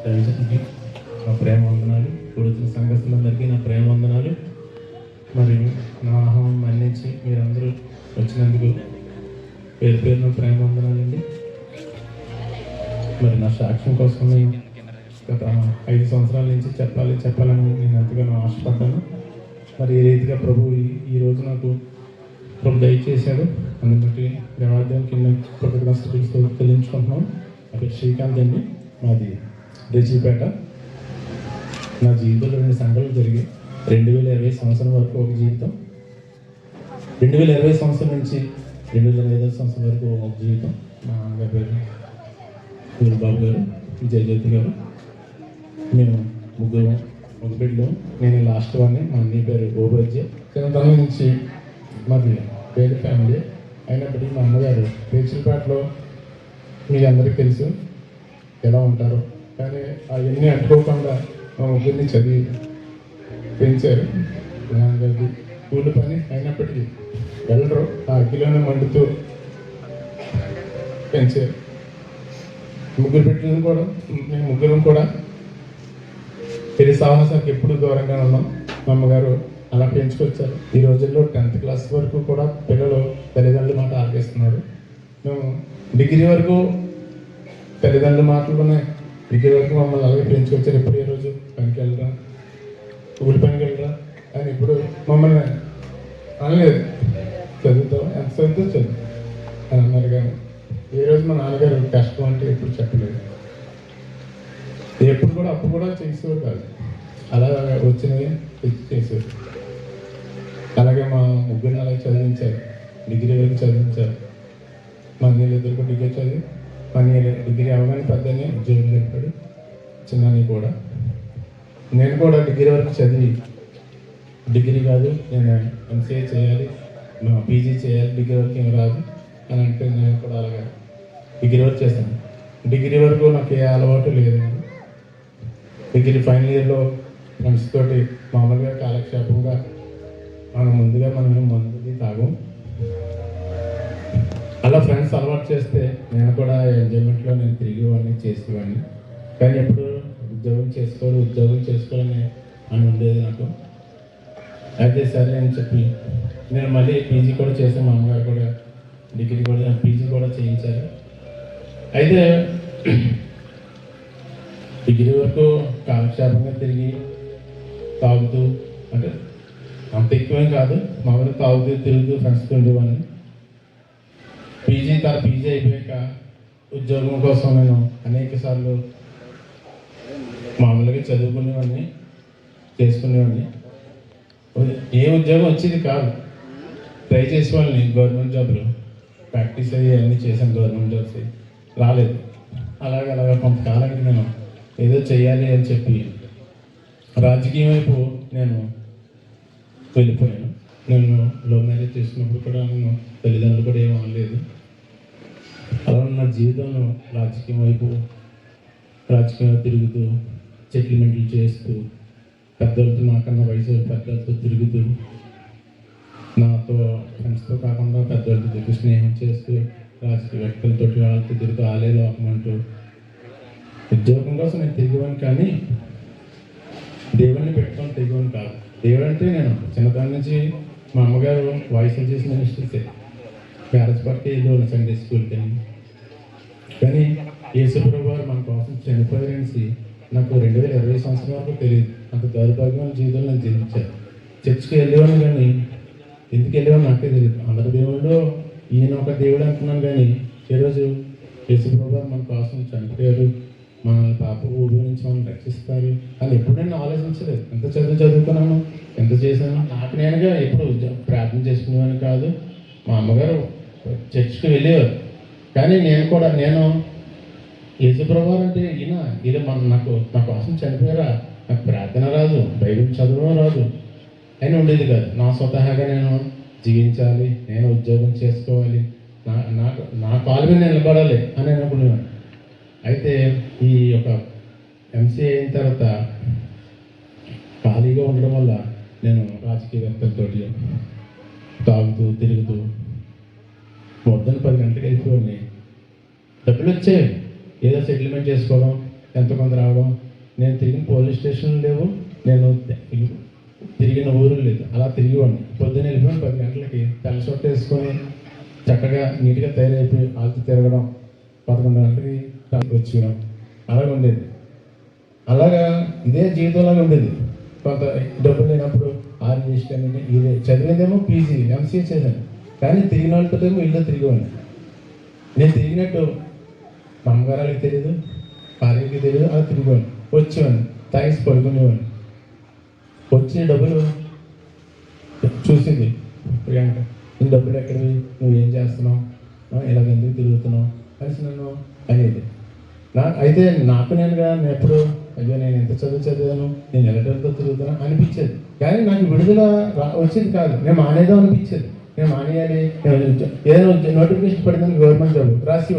దైవజనుడికి నా ప్రేమ వందనాలు, కూడుతున్న సంఘస్థులందరికీ నా ప్రేమ వందనాలు. మరి నా ఆహ్వానం మన్నించి మీరందరూ వచ్చినందుకు పేరు పేరున ప్రేమ వందనాలండి. మరి నా సాక్ష్యం కోసం నేను గత 5 సంవత్సరాల నుంచి చెప్పాలని నేను ఎంతగానో ఆశపడ్డాను. మరి ఈ రీతిగా ప్రభు ఈ రోజు నాకు ప్రభు దయచేశాడు. అందుని బట్టి దేవాలయానికి కృతజ్ఞతలు చెల్లించుకుంటున్నాం. నా పేరు శ్రీకాంత్ అండి, మాది రేచిపేట. నా జీవితంలో 2 సంఘటనలు జరిగాయి. 2020 సంవత్సరం వరకు ఒక జీవితం, 2020 సంవత్సరం నుంచి 2025 సంవత్సరం వరకు ఒక జీవితం. మా అమ్మగారి పేరు సూర్యబాబు గారు, విజయజ్యోతి గారు. మేము ముగ్గురు, ఒక బిడ్డలు. నేను లాస్ట్ వాడిని. మా అన్నయ్య పేరు ఓబర్జే. చిన్నతనం నుంచి మాది పేరు ఫ్యామిలీ అయినప్పటికీ మా అమ్మగారు రేచిపేటలో మీకు అందరికీ తెలుసు ఎలా ఉంటారో, కానీ అవన్నీ అట్టుకోకుండా మా ముగ్గురిని చదివి పెంచారు. నాన్నగారికి కూలి పని అయినప్పటికీ వెళ్ళరు, ఆ అగ్గిలోనే మండుతూ పెంచారు. ముగ్గురు బిడ్డలను కూడా, మేము ముగ్గురం కూడా పెళ్లి సాహసానికి ఎప్పుడు దూరంగా ఉన్నాం. మా అమ్మగారు అలా పెంచుకొచ్చారు. ఈ రోజుల్లో 10th క్లాస్ వరకు కూడా పిల్లలు తల్లిదండ్రుల మాట ఆలకిస్తున్నారు. మేము డిగ్రీ వరకు తల్లిదండ్రుల మాటలునే, డిగ్రీ వరకు మమ్మల్ని అలాగే పెంచుకొచ్చారు. ఎప్పుడు ఏ రోజు పనికి వెళ్ళరా, కూలి పనికి వెళ్ళరా అని ఇప్పుడు మమ్మల్ని అనలేదు. చదువుతాం, ఎంత చదువుతో చదువు అని అన్నారు. కానీ ఏ రోజు మా నాన్నగారు కష్టం అంటే ఎప్పుడు చెప్పలేదు. ఎప్పుడు కూడా అప్పు కూడా చేసేవారు కాదు, అలా వచ్చినవి చేసేవారు. అలాగే మా ముగ్గురిని అలాగే చదివించారు, డిగ్రీ వరకు చదివించారు. మా అన్నయ్యలు ఇద్దరు కూడా డిగ్రీ చదివి, మా అన్నయ్య డిగ్రీ అవగానే పెద్దనే ఉద్యోగం చెప్పాడు, చిన్నని కూడా. నేను కూడా డిగ్రీ వరకు చదివి, డిగ్రీ కాదు నేను ఎంసీఏ చేయాలి, పీజీ చేయాలి, డిగ్రీ వరకు ఏం రాదు అని అంటే నేను కూడా అలాగే డిగ్రీ వరకు చేశాను. డిగ్రీ వరకు నాకు ఏ అలవాటు లేదండి. డిగ్రీ ఫైనల్ ఇయర్లో ఫ్రెండ్స్ తోటి మామూలుగా కాలక్షేపంగా మనం మందుది తాగం. అలా ఫ్రెండ్స్ అలవాటు చేస్తే నేను కూడా ఎంజాయ్మెంట్లో నేను తిరిగేవాడిని, చేసేవాడిని. కానీ ఎప్పుడు ఉద్యోగం చేసుకోవాలని అని ఉండేది నాకు. అయితే సరే అని చెప్పి నేను మళ్ళీ పీజీ కూడా చేశాను. మా అమ్మగారు కూడా డిగ్రీ కూడా పీజీ కూడా చేయించారు. అయితే డిగ్రీ వరకు కాలక్షేపంగా తిరిగి తాగుతూ, అంటే అంత ఎక్కువేం కాదు, మామూలుగా తాగుతూ తిరుగుతూ ఫ్రెండ్స్తో ఉండేవాడిని. పీజీ అయిపోయాక ఉద్యోగం కోసం నేను అనేక సార్లు మామూలుగా చదువుకునేవాడిని, చేసుకునేవాడిని. ఏ ఉద్యోగం వచ్చేది కాదు, ట్రై చేసేవాళ్ళని. గవర్నమెంట్ జాబ్లు ప్రాక్టీస్ అయ్యి అన్నీ చేశాను, గవర్నమెంట్ జాబ్స్ రాలేదు. అలాగా కొంతకాలానికి నేను ఏదో చెయ్యాలి అని చెప్పి రాజకీయం వైపు నేను వెళ్ళిపోయాను. నేను లవ్ మ్యారేజ్ చేసుకున్నప్పుడు కూడా నేను తల్లిదండ్రులు కూడా ఏం అనలేదు. అలా నా జీవితంలో రాజకీయం తిరుగుతూ, సెటిల్మెంట్లు చేస్తూ, పెద్దలతో, నాకన్నా వయసు పెద్దలతో తిరుగుతూ, నాతో ఫ్రెండ్స్తో కాకుండా పెద్దలతో తిరిగి స్నేహం చేస్తూ, రాజకీయ వ్యక్తులతో వాళ్ళతో తిరుగుతూ, ఆలే లోకమంటూ ఉద్యోగం కోసం నేను తిరిగేవాడిని. కానీ దేవుడిని పెట్టుకొని తిరిగేవాడిని కాదు. దేవుడు అంటే నేను చిన్నతనం నుంచి మా అమ్మగారు వాయిస్ చేసి మినిస్టర్సే, మ్యారేజ్ పార్టీ వెళ్ళేవాళ్ళు సండే స్కూల్కి. కానీ యేసుప్రభు వారు మన కోసం చనిపోయారనేసి నాకు 2020 సంవత్సరం వరకు తెలియదు. అంత దౌర్భాగ్యమైన జీవితంలో నేను జీవించాను. చర్చికి వెళ్ళేవాడిని, కానీ ఎందుకు వెళ్ళేవాడిని నాకే తెలియదు. అందరి దేవుళ్ళు ఈయన ఒక దేవుడు అంటున్నాను, కానీ ఈరోజు యేసుప్రభు వారు మన కోసం చనిపోయారు, మన పాప ఊబి నుంచి మనం రక్షిస్తారు అని ఎప్పుడు నేను ఆలోచించలేదు. ఎంత చదువుకున్నాను, ఎంత చేశాను, నాకు నేనుగా ఎప్పుడు ప్రార్థన చేసుకునేవాడిని కాదు. మా అమ్మగారు చర్చికి వెళ్ళేవారు, కానీ నేను యేసుప్రభు అంటే ఈయన నా కోసం చనిపోయారా, నాకు ప్రార్థన రాదు, బైబిల్ చదవడం రాదు అని ఉండేది కాదు. నా స్వతహాగా నేను జీవించాలి, నేను ఉద్యోగం చేసుకోవాలి, నా కాలు మీద నిలబడాలి అని అనుకునేవాడు. అయితే ఈ యొక్క ఎంసీఏ అయిన తర్వాత ఖాళీగా ఉండడం వల్ల నేను రాజకీయవేత్తలతో తాగుతూ తిరుగుతూ పొద్దున్న 10 గంటలకు వెళ్ళిపోయి డబ్బులు వచ్చాయి, ఏదో సెటిల్మెంట్ చేసుకోవడం, ఎంత కొంత రావడం. నేను తిరిగిన పోలీస్ స్టేషన్లు లేవు, నేను తిరిగిన ఊరు లేదు. అలా తిరిగివాడిని. పొద్దున్న వెళ్ళిపోయి 10 గంటలకి తెల్ల చొట్ట వేసుకొని చక్కగా నీట్గా తయారైపోయి వాళ్ళతో తిరగడం, 11 గంటలకి వచ్చేయడం అలాగే ఉండేది. అలాగా ఇదే జీవితంలాగా ఉండేది. కొంత డబ్బులు లేనప్పుడు ఆర్ఎస్ అని ఇదే చదివిందేమో పీజీ ఎంసీఏ చేశాను, కానీ తిరిగిన వాళ్ళతోటేమో ఇల్లు తిరిగేవాడిని. నేను తిరిగినట్టు మా అమ్మగారికి తెలియదు, భార్యకి తెలియదు. అలా తిరిగేవాడిని. వచ్చేవాడిని, తాగేసి పడుకునేవాడిని. వచ్చే డబ్బులు చూసింది ప్రియాంక, నీ డబ్బులు ఎక్కడివి, నువ్వేం చేస్తున్నావు, ఇలాగ ఎందుకు తిరుగుతున్నావు అనేసి నన్ను అనేది. అయితే నాకు నేనుగా నేను ఎప్పుడు అయ్యో నేను ఎంత చదివాను, నేను ఎలటర్తో తిరుగుతున్నా అనిపించేది. కానీ నాకు విడుదల వచ్చేది కాదు. నేను మానేదో అనిపించేది. నేను మానేయాలి, ఏదైనా నోటిఫికేషన్ పడిందని గవర్నమెంట్ జాబ్ రాసి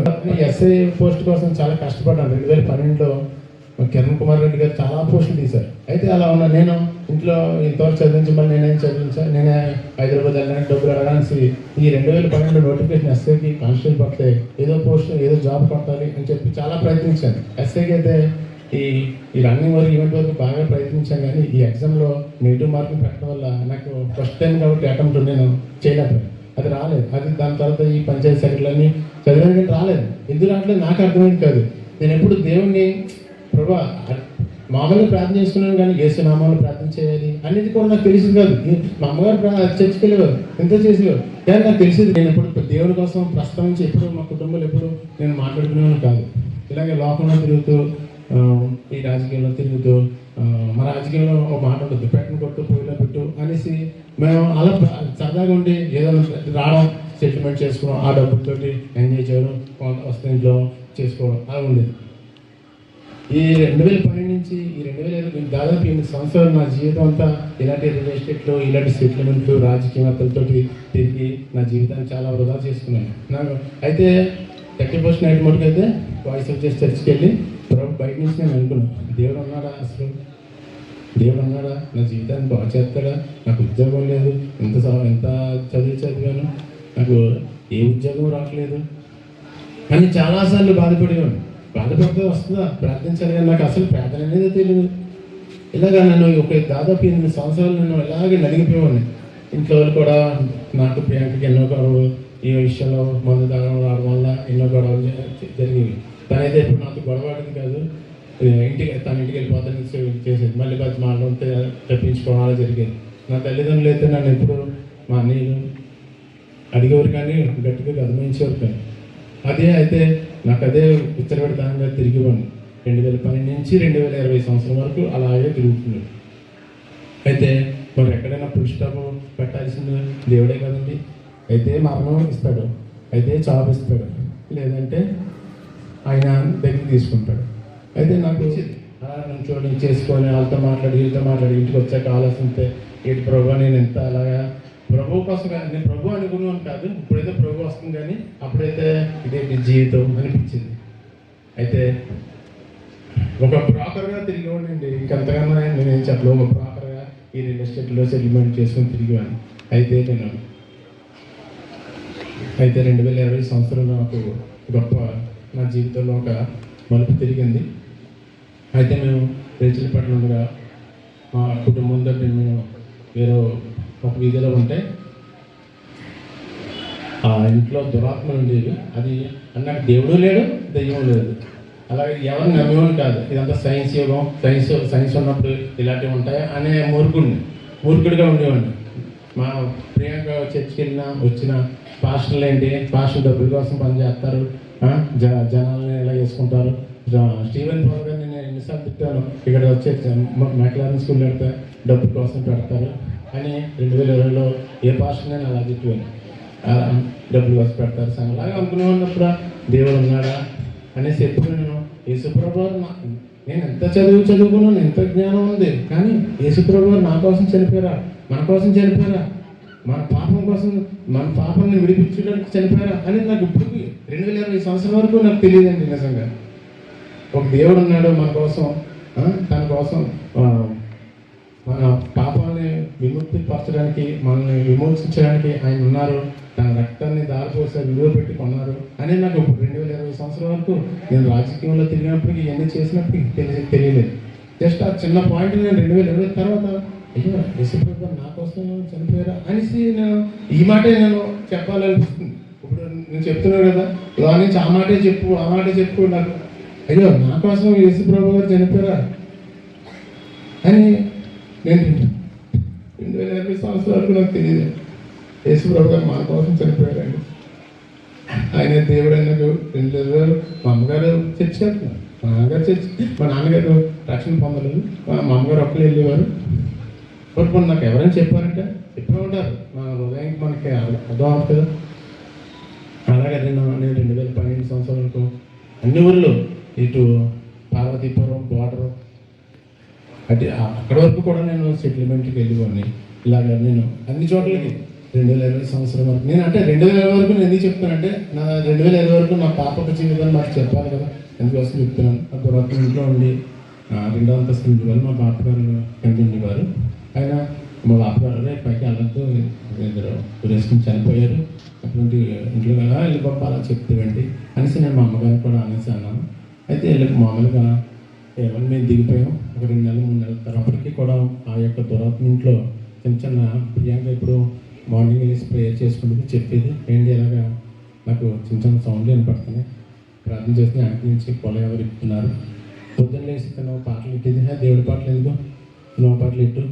ఎస్ఐ పోస్ట్ కోసం చాలా కష్టపడ్డాను. 2012లో కిరణ్ కుమార్ రెడ్డి గారు చాలా పోస్టులు తీశారు. అయితే అలా ఉన్నా నేను ఇంట్లో ఇంతవరకు చదివించమని నేనేం చదివించా, నేనే హైదరాబాద్ వెళ్ళడానికి డబ్బులు అడగాల్సి ఈ 2012 నోటిఫికేషన్ ఎస్ఐకి కానిస్టేబుల్ పడితే ఏదో పోస్ట్ ఏదో జాబ్ కొట్టాలి అని చెప్పి చాలా ప్రయత్నించాను. ఎస్ఐకి అయితే ఈ రన్నింగ్ వరకు ఈవెంట్ వరకు బాగా ప్రయత్నించాను. కానీ ఈ ఎగ్జామ్లో నెగిటివ్ మార్కులు పెట్టడం వల్ల నాకు ఫస్ట్ టైం కాబట్టి అటెంప్ట్ నేను చేయలేకపోయాను. అది రాలేదు. అది దాని తర్వాత ఈ పంచాయతీ సెక్రటరీలన్నీ చదివాను కానీ రాలేదు. ఎందుకు రావట్లేదు నాకు అర్థమైంది కాదు. నేను ఎప్పుడు దేవుణ్ణి ప్రభా మామూలుగా ప్రార్థన చేసుకున్నాను, కానీ యేసునామాలు ప్రార్థన చేయాలి అనేది కూడా నాకు తెలిసింది కాదు. మా అమ్మగారు చర్చికి వెళ్ళేవారు, ఎంత చేసేవారు, కానీ నాకు తెలిసింది. నేను ఎప్పుడు దేవుడి కోసం ప్రస్తావించి ఎప్పుడు మా కుటుంబంలో ఎప్పుడు నేను మాట్లాడుకునేవాను కాదు. ఇలాగే లోకంలో తిరుగుతూ ఈ రాజకీయంలో తిరుగుతూ మా రాజకీయంలో ఒక మాట ఉంటుంది, పెట్టను కొట్టు పొయ్యిలో పెట్టు అనేసి మేము అలా సరదాగా ఉండి ఏదో రావడం, సెటిల్మెంట్ చేసుకోవడం, ఆ డబ్బులతోటి ఎంజాయ్ చేయడం, వస్తే ఇంట్లో చేసుకోవడం అలా ఉండేది. ఈ 2012 నుంచి ఈ 2020 దాదాపు 8 సంవత్సరాలు నా జీవితం అంతా ఇలాంటి రియల్ ఎస్టేట్లో, ఇలాంటి సెటిల్మెంట్లు, రాజకీయవేత్తలతో తిరిగి నా జీవితాన్ని చాలా వృధా చేసుకున్నాను. నాకు అయితే 31st నైట్ మటుకు అయితే వాయిస్ ఆఫ్ జస్ట్ చర్చికి వెళ్ళి ప్రభు బయట నుంచి నేను అనుకున్నాను, దేవుడు ఉన్నాడా, అసలు దేవుడు ఉన్నాడా, నా జీవితాన్ని బాగా చేస్తాడా, నాకు ఉద్యోగం లేదు, ఎంత చదివాను, నాకు ఏ ఉద్యోగం రావట్లేదు అని చాలాసార్లు బాధపడేవాడు. బాధపడితే వస్తుందా ప్రార్థించాలి, కానీ నాకు అసలు ప్రార్థన అనేది తెలియదు. ఇలాగా నన్ను దాదాపు 8 సంవత్సరాలు నన్ను ఇలాగే నలిగిపోయేవాడిని. ఇంట్లో వాళ్ళు కూడా నాకు ప్రియాంకకి ఎన్నో గొడవలు, ఈ విషయంలో మందు తాగడం రావడం వల్ల ఎన్నో గొడవలు జరిగేవి. తనైతే ఇప్పుడు నాతో గొడవడికి కాదు, తన ఇంటికి వెళ్ళిపోతాను చేసేది, మళ్ళీ బతి మాటలతో తప్పించుకోవడం అలా జరిగేది. నా తల్లిదండ్రులు అయితే నన్ను ఎప్పుడు మా అన్నయ్యలు అడిగేవారు కానీ గట్టిగా గమనించేవారు కానీ. అదే అయితే నాకు అదే ఉత్తరపెడతానంగా తిరిగివ్వండి. 2012 నుంచి 2020 సంవత్సరం వరకు అలాగే తిరుగుతున్నాడు. అయితే మరి ఎక్కడైనా ఫుల్ స్టాప్ పెట్టాల్సింది దేవుడే కదండి. అయితే మరణం ఇస్తాడు, అయితే జాబ్ ఇస్తాడు, లేదంటే ఆయన దగ్గర తీసుకుంటాడు. అయితే నాకు అలా నుంచోని చేసుకొని వాళ్ళతో మాట్లాడి వీళ్ళతో మాట్లాడి ఇంటికి వచ్చాక ఆలోచిస్తే ఏంటి ప్రభు నేను ఎంత అలాగా ప్రభు కోసం నేను ప్రభు అనుకున్నాను కాదు. ఇప్పుడైతే ప్రభు వస్తుంది, కానీ అప్పుడైతే ఇదేంటి జీవితం అనిపించింది. అయితే ఒక బ్రోకర్గా తిరిగివ్వండి, ఇంకంతకన్నా నేనేం చెప్పలేదు. ఒక బ్రోకర్గా ఈ రియల్ ఎస్టేట్లో సెటిల్మెంట్ చేసుకొని తిరిగివాడిని. అయితే 2020 సంవత్సరంలో నాకు గొప్ప నా జీవితంలో ఒక మలుపు తిరిగింది. అయితే మేము రేచిలపట్నం ఉండగా మా కుటుంబంతో మేము వేరే ఒక వీధిలో ఉంటే ఆ ఇంట్లో దురాత్మలు ఉండేవి. అది నాకు దేవుడు లేడు, దెయ్యం లేదు, అలాగే ఎవరిని నమ్మేవాడు కాదు. ఇదంతా సైన్స్ యుగం, సైన్స్ ఉన్నప్పుడు ఇలాంటివి ఉంటాయి అనే మూర్ఖుడిగా ఉండేవాడిని. మా ప్రియాంక చర్చికి వచ్చిన పాస్టర్లు ఏంటి, పాస్టర్ డబ్బుల కోసం పనిచేస్తారు, జనాలని ఎలా చేసుకుంటారు. స్టీవెన్ పవర్ గారు నేను ఎన్నిసార్లు తిట్టాను, ఇక్కడ వచ్చే మెక్లారన్ స్కూల్ పెడితే డబ్బుల కోసం పెడతారు అని 2020లో ఏ పాస్టర్ నేను అలా తిట్టాను. డబ్బులు కోసం పెడతారు సంఘం అలాగే అనుకునే ఉన్నప్పుడు దేవుడు ఉన్నాడా అనేసి ఎప్పుడు నేను యేసుప్రభు నేను ఎంత చదువుకున్నాను, ఎంత జ్ఞానం ఉంది, కానీ యేసుప్రభు నా కోసం చనిపోయారా, మన కోసం చనిపోయారా, మన పాపం కోసం, మన పాపాన్ని విడిపించడానికి చనిపోయారా అనేది నాకు ఇప్పుడు 2020 సంవత్సరం వరకు నాకు తెలియదండి. నిజంగా ఒక దేవుడు ఉన్నాడు మన కోసం, తన కోసం మన పాపాన్ని విముక్తి పరచడానికి, మనల్ని విమోచించడానికి ఆయన ఉన్నారు తన రక్తాన్ని దారిపోసారు, విలువ పెట్టి కొన్నారు అని నాకు ఇప్పుడు 2020 సంవత్సరం వరకు నేను రాజకీయంలో తిరిగినప్పటికీ ఇవన్నీ చేసినప్పటికీ తెలియలేదు. జస్ట్ ఆ చిన్న పాయింట్ నేను 2020 తర్వాత అయ్యో యేసుప్రభు నా కోసం చనిపోయారా అనేసి నేను ఈ మాటే నేను చెప్పాలనిపిస్తుంది. ఇప్పుడు నేను చెప్తున్నాను కదా, దాని నుంచి ఆ మాటే చెప్పు నాకు అయ్యో నా కోసం యేసుప్రభు గారు చనిపోయారా అని నేను 2020 సంవత్సరం వరకు నాకు తెలియదు. యేసుప్రభు గారు మన కోసం చనిపోయారండి. ఆయన దేవుడు అన్నకు 2000 మా అమ్మగారు చర్చి వెళ్తున్నారు, మా నాన్నగారు చర్చి, మా నాన్నగారు రక్షణ పొందలేదు, మా అమ్మగారు ఒక్కరు వెళ్ళేవారు. ఇప్పుడు నాకు ఎవరైనా చెప్పారంటే చెప్పే ఉంటారు, నా హృదయానికి మనకి అర్థం అవుతుంది కదా. అలాగే నేను 2012 సంవత్సరం వరకు అన్ని ఊళ్ళో ఇటు పార్వతీపురం బోర్డరు అంటే అక్కడి వరకు కూడా నేను సెటిల్మెంట్కి వెళ్ళిపోయి ఇలాగ నేను అన్ని చోట్లకి 2020 సంవత్సరం వరకు నేను అంటే 2020 వరకు నేను ఎందుకు చెప్తానంటే నా 2020 వరకు నా పాపక జీవితాన్ని నాకు చెప్పాలి కదా, ఎందుకోసం చెప్తున్నాను. ఆ తర్వాత ఇంట్లో ఉండి 2వ అంతస్తు ఉండేవారు, మా బాపగారు ఉండేవారు. ఆయన మా బాపగారు పైకి వెళ్ళడంతో వేసుకుని చనిపోయారు. అటువంటి ఇంట్లో కదా వెళ్ళిపోయి అలా చెప్తామండి అనేసి నేను మా అమ్మగారికి కూడా అనేసి అన్నాను. అయితే వీళ్ళకి మామూలుగా ఏమన్నా మేము దిగిపోయాం. ఒక 2 నెలలు 3 నెలల తర్వాతకి కూడా ఆ యొక్క దురాత్మ ఇంట్లో చిన్న ప్రియాంక ఇప్పుడు మార్నింగ్ వేసి ప్రేయర్ చేసుకుంటుంది, చెప్పేది ఏంటి ఇలాగా నాకు చిన్న సౌండ్లు వినపడుతున్నాయి, ప్రార్థన చేస్తే వెనక నుంచి పొల ఎవరు ఇస్తున్నారు, పొద్దున్న లేసి తను పాటలు ఇట్టేది, దేవుడి పాటలు ఎందుకు సినిమా పాటలు ఇట్టు,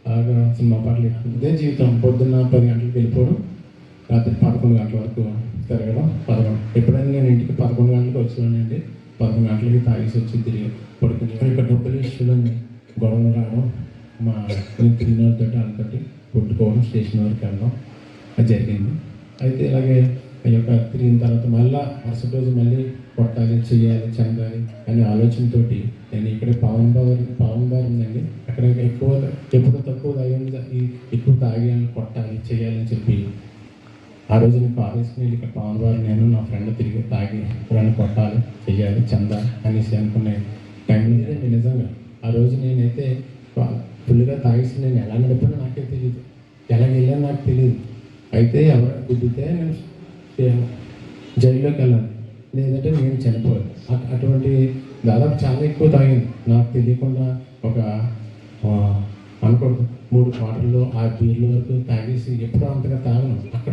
అలాగా సినిమా పాటలు ఇట్టు, ఇదే జీవితం. పొద్దున్న 10 గంటలకు వెళ్ళిపోవడం, రాత్రి 11 గంటల వరకు తిరగడం. ఎప్పుడైనా నేను ఇంటికి 11 గంటలకు వచ్చేవాడినండి. 11 గంటలకి తాగేసి వచ్చి తిరిగి పడుకుని ఇక్కడ డబ్బులు ఇష్యూలని గొడవలు రావడం, మా తిరిగినతో వాళ్ళతోటి కొట్టుకోవడం, స్టేషన్ వరకు వెళ్ళడం అది జరిగింది. అయితే ఇలాగే ఈ యొక్క తిరిగిన తర్వాత మళ్ళీ మరుసటి రోజు మళ్ళీ కొట్టాలి, చెయ్యాలి, చెందాలి అనే ఆలోచనతోటి నేను ఇక్కడ పావన్ బార్ ఉందండి, అక్కడ ఎప్పుడు తక్కువ ఎక్కువ తాగాలి, కొట్టాలి, చెయ్యాలని చెప్పి ఆ రోజు నేను కార్ వేసుకుని వెళ్ళి ఇక్కడ పావన్ బార్ నేను నా ఫ్రెండ్ తిరిగి తాగి ఎప్పుడైనా కొట్టాలి, చెయ్యాలి, చెందాలి అనేసి అనుకునే టైంలో నిజంగా ఆ రోజు నేనైతే ఫుల్గా తాగేసి నేను ఎలా నడిపానో నాకే తెలియదు, ఎలా వెళ్ళానో నాకు తెలియదు. అయితే ఎవరైనా గుద్దితే నేను జైల్లోకి వెళ్ళాలి, లేదంటే నేను చనిపోయాను. అటువంటి దాదాపు చాలా ఎక్కువ తాగింది, నాకు తెలియకుండా ఒక అనుకోండి 3 క్వార్టర్లు 6 బీర్ల వరకు తాగేసి ఎప్పుడూ అంతగా తాగను. అక్కడ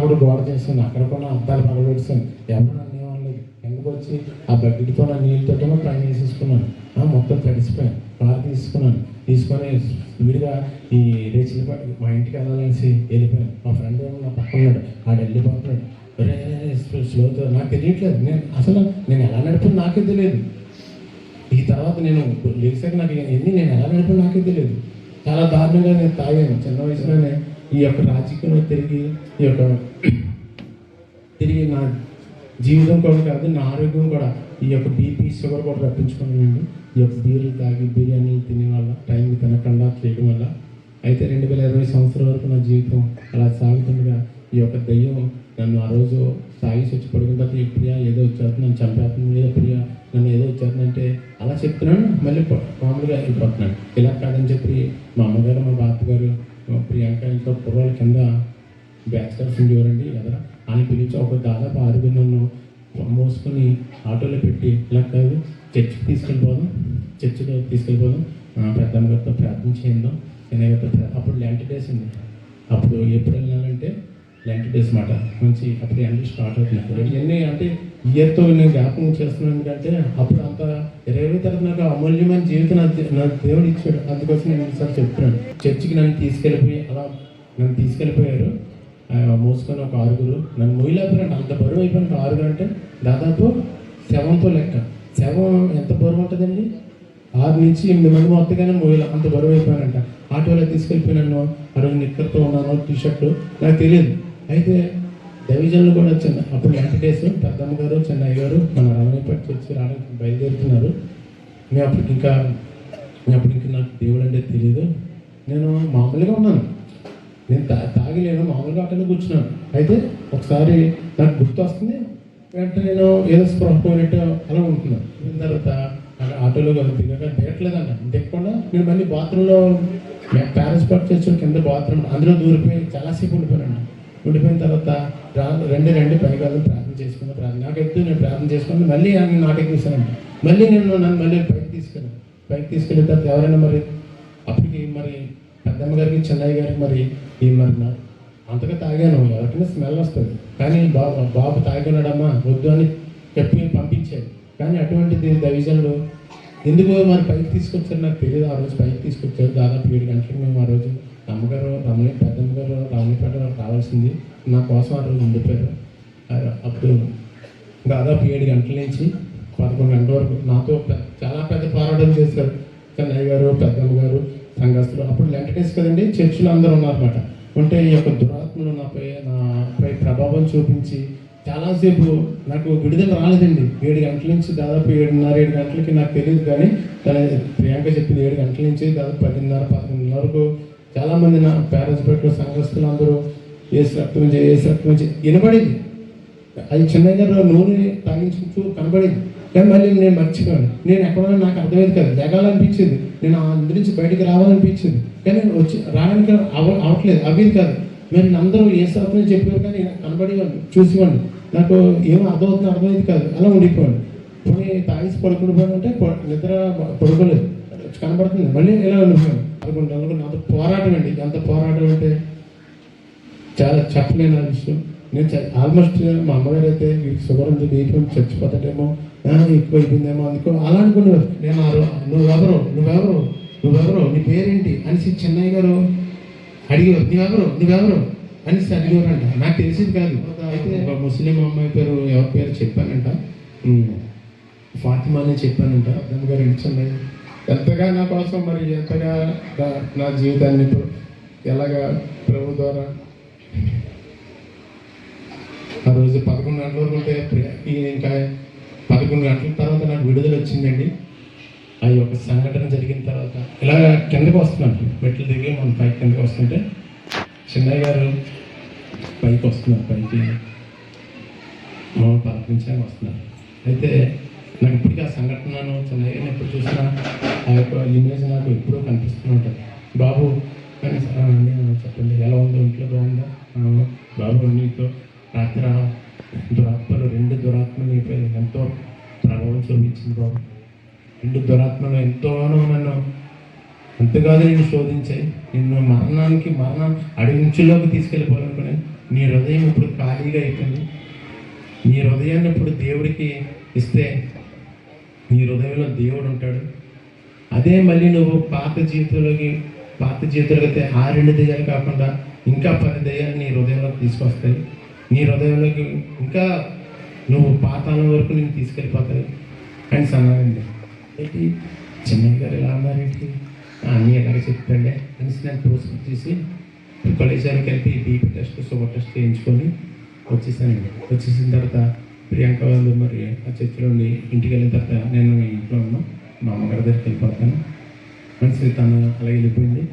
కూడా గోడ చేస్తాను, అక్కడ కూడా అద్దాలు పడబెడుస్తాను, ఎవరు నన్ను ఏమనలేదు. ఎందుకు వచ్చి ఆ బకెట్తో నా నీళ్ళతోటేమో పైన వేసేసుకున్నాను, మొత్తం తడిసిపోయాను. కారు తీసుకొని విడిగా ఈ రేచిలపాటి మా ఇంటికి వెళ్ళాలనేసి వెళ్ళిపోయాను. మా ఫ్రెండ్ ఏమో నా పక్కన్నాడు, ఆడు వెళ్ళిపోతున్నాడు. స్లోతో నాకు తెలియట్లేదు, నేను ఎలా నడిపాను నాకే తెలియదు. ఈ తర్వాత నేను లేచాక నాకు నేను ఎలా నడిపాను నాకే తెలియదు. చాలా దారుణంగా నేను తాగాను. చిన్న వయసులోనే ఈ యొక్క రాజకీయంలో తిరిగి నా జీవితం కూడా కాదు, నా ఆరోగ్యం కూడా ఈ యొక్క బీపీ షుగర్ కూడా రప్పించుకున్నాను. ఈ యొక్క బీర్లు తాగి బిర్యానీలు తినే వల్ల, టైంకి తినకుండా చేయడం వల్ల. అయితే 2020 సంవత్సరం వరకు నా జీవితం అలా సాగుతుండగా ఈ యొక్క దయ్యం నన్ను ఆ రోజు తాగి వచ్చి పడుకున్న తర్వాత ప్రియా ఏదో వచ్చేస్తుంది, నన్ను చంపేస్తుంది, ఏదో ప్రియా నన్ను ఏదో వచ్చేస్తుందంటే అలా చెప్తున్నాను, మళ్ళీ మామూలుగా వెళ్ళిపోతున్నాను. ఇలా కాదని చెప్పి మా అమ్మగారు, మా బాపగారు, ప్రియాంక ఇంకా కుర్రాల కింద బ్యాచిలర్స్ ఉండేవారండి ఎదర. ఆయన పిలిచి ఒక దాదాపు 6 నన్ను మోసుకొని ఆటోలో పెట్టి ఇలా కాదు చర్చికి తీసుకెళ్ళిపోదాం, పెద్దమ్మగారితో ప్రార్థన చేద్దాం, చిన్నగారితో. అప్పుడు లెంట్ డేస్ ఉంది, అప్పుడు ఏప్రిల్ నెల అంటే లెంట్ డేస్ మాట మంచి, అప్పుడు ఎండలు స్టార్ట్ అవుతున్నాయి. ఇవన్నీ అంటే ఇయర్తో నేను జ్ఞాపకం చేస్తున్నాను. ఎందుకంటే అప్పుడు అంత 20వ తరగతి నాకు అమూల్యమైన జీవితం నా దేవుడు ఇచ్చాడు. అందుకోసం నేను ఒకసారి చెప్తున్నాను. చర్చికి నన్ను తీసుకెళ్ళిపోయారు మోసుకొని ఒక 6 నన్ను మొయ్యలేకపోయారంటే అంత బరువు అయిపోయిన 6 అంటే దాదాపు శవంతో లెక్క. శవం ఎంత బరువు ఉంటుందండి? 6 నుంచి 8 మంది మొత్తగానే మొయ్యలు అంత బరువు అయిపోయానంట. ఆటోలో తీసుకెళ్ళిపోయినాను. ఆ రోజు నిక్కర్తో ఉన్నాను, టీషర్టు, నాకు తెలియదు. అయితే దైవజనులు కూడా వచ్చింది. అప్పుడు లెంట్ డేస్, పెద్దమ్మ గారు, చెన్నయ్య గారు మన రమణీపేట చర్చి రావడానికి బయలుదేరుతున్నారు. నేను అప్పటికి ఇంకా నాకు దేవుడు అంటే తెలియదు. నేను మామూలుగా ఉన్నాను, నేను తాగిలేను, మామూలుగా ఆటోలో కూర్చున్నాను. అయితే ఒకసారి నాకు గుర్తు వస్తుంది, వెంటనే నేను ఏదో స్పృహ పోయినట్టు అలా ఉంటున్నాను. దీని తర్వాత ఆటోలో దిగట్లేదంట. దిగకుండా నేను మళ్ళీ బాత్రూంలో ప్యారెస్ పార్క్ చర్చి కింద బాత్రూమ్ అందులో దూరిపోయి చాలాసేపు ఉండిపోయాను. ఉండిపోయిన తర్వాత రెండు పైకి వెళ్ళి ప్రార్థన చేసుకున్నా. నాకెత్తు నేను ప్రార్థన చేసుకుని మళ్ళీ ఆయన నాకెక్కిస్తానంట. మళ్ళీ నన్ను మళ్ళీ పైకి తీసుకెళ్ళిన తర్వాత ఎవరైనా మరి అప్పటికి మరి పెద్దమ్మ గారికి చెన్నయ్య గారికి మరి ఈ మరి అంతగా తాగాను, ఎవరికైనా స్మెల్ వస్తుంది. కానీ బాబు తాగున్నాడమ్మా వద్దు అని చెప్పి పంపించాడు. కానీ అటువంటిది దైవజనుడు ఎందుకో మరి పైకి తీసుకొచ్చారు నాకు తెలియదు. ఆ రోజు పైకి తీసుకొచ్చారు. దాదాపు 7 గంటలకు మేము ఆ రోజు పెద్దమ్మ గారు రమణీపేట రావాల్సింది నా కోసం ఆ రోజు ఉండిపోయారు. అప్పుడు దాదాపు 7 గంటల నుంచి 11 గంటల వరకు నాతో చాలా పెద్ద పోరాటం చేశారు చెన్నయ్య గారు, పెద్దమ్మ గారు, సంఘస్థులు. అప్పుడు లెంటడేస్ కదండి, చర్చిలో అందరూ ఉన్నారన్నమాట. ఉంటే ఈ యొక్క దురాత్మలు నాపై ప్రభావం చూపించి చాలాసేపు నాకు విడుదల రాలేదండి. 7 గంటల నుంచి దాదాపు 7:30 గంటలకి నాకు తెలియదు. కానీ ప్రియాంక చెప్పింది 7 గంటల నుంచి దాదాపు 10:30 11 వరకు చాలామంది నా పేరెంట్స్పేటలో సంఘస్థులు అందరూ ఏసు రక్తం నుంచి వినబడింది. అది చెన్నయ్య గారు నూనె తాగించుకుంటూ కనబడింది. కానీ మళ్ళీ నేను మర్చిపోయాను. నేను ఎక్కడైనా నాకు అర్థమైంది కదా, జగాలనిపించింది, నేను అందు నుంచి బయటికి రావాలనిపించింది. కానీ రావడానికి అవట్లేదు, అవి కాదు. మరి అందరూ ఏ శాతం చెప్పారు కానీ కనబడేవాడిని, చూసేవాడిని. నాకు ఏమో అర్థమవుతుంది కాదు, అలా ఉండిపోయాను. పోనీ తాగిసి పడుకుండిపోయాను అంటే నిద్ర పడుకోలేదు, కనబడుతుంది. మళ్ళీ ఇలా ఉండిపోయాను. 11 గంటలకు నాతో పోరాటం అండి. ఎంత పోరాటం అంటే చాలా చెప్పలేని విషయం. నేను ఆల్మోస్ట్ మా అమ్మగారు అయితే షుగర్ ఉంది, బీపీ చచ్చిపోతాడేమో, ఎక్కువ అయిపోయిందేమో అందుకో అలా అనుకునేవారు. నేను నువ్వెవరు నీ పేరేంటి అనేసి చెన్నయ్య గారు అడిగేవారు. నువ్వెవరు అనేసి అడిగేవారంట. నాకు తెలిసింది కాదు. అయితే ఒక ముస్లిం అమ్మాయి పేరు ఎవరి పేరు చెప్పానంట, ఫాతిమా అని చెప్పానంట. అద్దమ్మ గారు చెన్నయ్య ఎంతగా నా కోసం మరి ఎంతగా నా జీవితాన్ని ఎలాగా ప్రభు ద్వారా ఆ రోజు 11 గంటల వరకు ఉంటే ఇంకా 11 గంటల తర్వాత నాకు విడుదల వచ్చిందండి. ఆ యొక్క సంఘటన జరిగిన తర్వాత ఇలా కిందకు వస్తున్నాను, మెట్లు దిగి మనం పైకి కిందకి వస్తుంటే చెన్నయ్య గారు పైకి వస్తున్నారు. పైకి పలకరించడానికి వస్తున్నారు. అయితే నాకు ఇప్పటికీ ఆ సంఘటనను చెన్నయ్య గారిని ఎప్పుడు చూసినా ఆ యొక్క ఇమేజ్ నాకు ఎప్పుడూ కనిపిస్తూ ఉంటుంది. బాబు కానీ చెప్పండి ఎలా ఉందో, ఇంట్లో బాగుందా బాబు? నీతో రాత్రి దురాత్మలు 2 దురాత్మలు ఎంతో ప్రభావం చూపించింది బాబు. 2 దురాత్మలు ఎంతోనో నన్ను అంతగానే నిన్ను శోధించాయి. నిన్ను మరణం అడుగుంచులోకి తీసుకెళ్ళిపోవాలనుకున్నాను. నీ హృదయం ఇప్పుడు ఖాళీగా అయిపోయింది. నీ హృదయాన్ని ఇప్పుడు దేవుడికి ఇస్తే నీ హృదయంలో దేవుడు ఉంటాడు. అదే మళ్ళీ నువ్వు పాత జీవితంలోకి అయితే ఆ 2 దయ్యాలు కాకుండా ఇంకా 10 దయ్యాలు నీ హృదయంలోకి తీసుకొస్తాయి. నీ హృదయంలోకి ఇంకా నువ్వు పాతాల వరకు నేను తీసుకెళ్ళిపోతాయి అని సన్నానండి. ఏంటి చెన్నయ్య గారు ఎలా అన్నారేంటి, అన్నీ ఎలాగ చెప్తాండే అనేసి నేను తోసుకొచ్చేసి కాలేజీకి వెళ్ళి బీపీ టెస్ట్, షుగర్ టెస్ట్ చేయించుకొని వచ్చేసానండి. వచ్చేసిన తర్వాత ప్రియాంక వాళ్ళు మరి ఆ చర్చిలో ఉండి ఇంటికి వెళ్ళిన తర్వాత నేను ఇంట్లో ఉన్నాను, మా అమ్మగారి దగ్గరికి వెళ్ళిపోతాను అనేసి తను అలాగే వెళ్ళిపోయింది.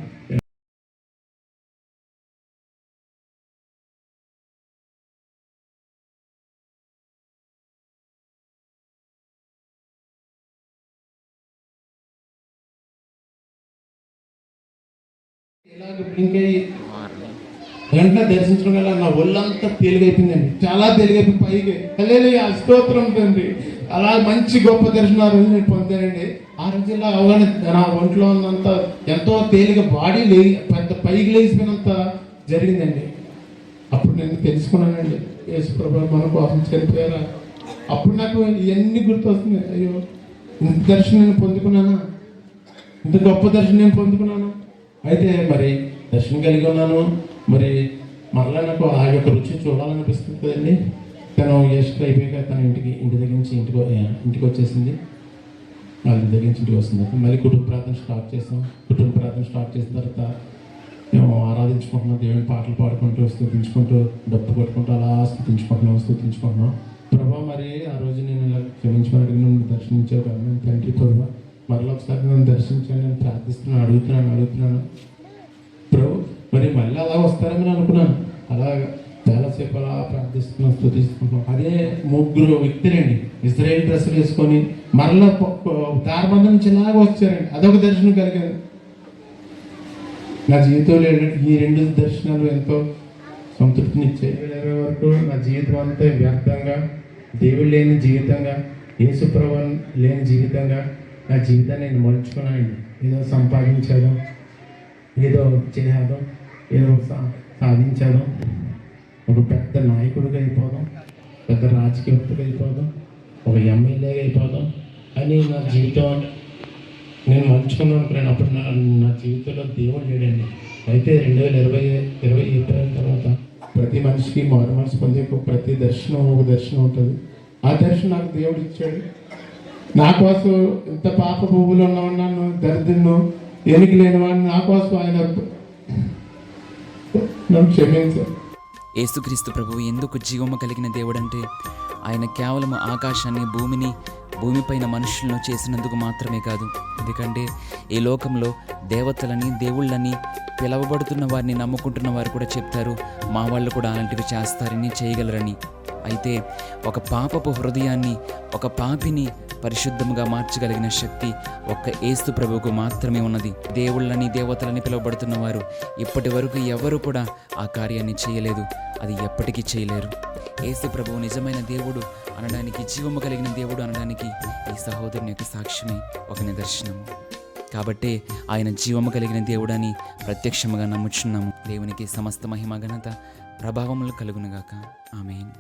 వెంటనే దర్శించడం వల్ల నా ఒళ్ళంతా తేలిగైపోయిందండి, చాలా తేలిగైపోయి పైకి హల్లెలూయా స్తోత్రం తండ్రి. అలా మంచి గొప్ప దర్శనం ఆ రోజు నేను పొందానండి. ఆ రోజు ఇలా అవగానే నా ఒంట్లో ఉన్నంత ఎంతో తేలిక బాడీ పెద్ద పైకి లేచిపోయినంత జరిగిందండి. అప్పుడు నేను తెలుసుకున్నానండి, యేసు ప్రభువు మన కోసం చనిపోయారా. అప్పుడు నాకు ఇవన్నీ గుర్తొస్తుంది. అయ్యో ఇంత దర్శనం నేను పొందుకున్నానా, ఇంత గొప్ప దర్శనం నేను పొందుకున్నాను. అయితే మరి దర్శనం కలిగి ఉన్నాను. మరి మరలా నాకు ఆ యొక్క రుచి చూడాలనిపిస్తుంది కదండి. తను ఎస్ట్ అయిపోయాక తన ఇంటి దగ్గర నుంచి ఇంటికి వచ్చేసింది. వాళ్ళ దగ్గర నుంచి ఇంటికి వస్తుంది. మళ్ళీ కుటుంబ ప్రార్థన స్టార్ట్ చేసాం. కుటుంబ ప్రార్థన స్టార్ట్ చేసిన తర్వాత మేము ఆరాధించుకుంటున్నాం, దేవుని పాటలు పాడుకుంటూ స్థుతించుకుంటూ డబ్బు కొట్టుకుంటూ అలా స్థుతించుకుంటున్నాం. ప్రభా మరి ఆ రోజు నేను ఇలా క్షమించమని అడిగిన దర్శించావు కదా తండ్రి. ప్రభా మరలా ఒకసారి నన్ను దర్శించాను, నేను ప్రార్థిస్తున్నాను, అడుగుతున్నాను ప్రభు. మరి మళ్ళీ అలా వస్తారని అనుకున్నాను. అలా చాలాసేపు అలా ప్రార్థిస్తున్నాం, స్థుతిస్తున్నాం. అదే 3 వ్యక్తులండి ఇజ్రాయేల్ డ్రెస్సులు వేసుకొని మరలా దారబంధం నుంచి ఇలాగ వచ్చారండి. అదొక దర్శనం కలిగారు నా జీవితంలో. ఈ 2 దర్శనాలు ఎంతో సంతృప్తినిచ్చే 2020 వరకు నా జీవితం అంతా వ్యర్థంగా, దేవుడు లేని జీవితంగా, యేసుప్రభు లేని జీవితంగా నా జీవితాన్ని నేను మలుచుకున్నానండి. ఏదో సంపాదించడం, ఏదో చేయడం, ఏదో సాధించడం, ఒక పెద్ద నాయకుడిగా అయిపోదాం, పెద్ద రాజకీయవేత్తగా అయిపోదాం, ఒక ఎమ్మెల్యేగా అయిపోదాం అని నా జీవితం నేను మలుచుకున్నాను అనుకున్నాను. అప్పుడు నా జీవితంలో దేవుడు లేడండి. అయితే 2020 ఏప్రిల్ తర్వాత ప్రతి మనిషికి మారు మనసు పొందే ప్రతి దర్శనం ఒక దర్శనం ఉంటుంది. ఆ దర్శనం నాకు దేవుడు ఇచ్చాడు. నా కోసం ఇంత పాప పువ్వులు ఉన్నవాడిని, దరిద్రను, ఎనికి లేని వాడిని నా కోసం ఆయన నన్ను క్షమించారు. యేసుక్రీస్తు ప్రభువు ఎందుకు జీవము కలిగిన దేవుడంటే ఆయన కేవలం ఆకాశాన్ని, భూమిపైన మనుషులను చేసినందుకు మాత్రమే కాదు. ఎందుకంటే ఈ లోకంలో దేవతలని, దేవుళ్ళని పిలవబడుతున్న వారిని నమ్ముకుంటున్న వారు కూడా చెప్తారు, మా వాళ్ళు కూడా అలాంటివి చేస్తారని, చేయగలరని. అయితే ఒక పాపపు హృదయాన్ని, ఒక పాపిని పరిశుద్ధంగా మార్చగలిగిన శక్తి ఒక్క యేసు ప్రభువుకు మాత్రమే ఉన్నది. దేవుళ్ళని, దేవతలని పిలువబడుతున్న వారు ఇప్పటి వరకు ఎవరు కూడా ఆ కార్యాన్ని చేయలేదు, అది ఎప్పటికీ చేయలేరు. యేసు ప్రభువు నిజమైన దేవుడు అనడానికి, జీవము కలిగిన దేవుడు అనడానికి ఈ సహోదరుని యొక్క సాక్ష్యమే ఒక నిదర్శనము. కాబట్టే ఆయన జీవము కలిగిన దేవుడని ప్రత్యక్షముగా నమ్ముచున్నాము. దేవునికి సమస్త మహిమ, ఘనత, ప్రభావములు కలుగునుగాక. ఆమేన్.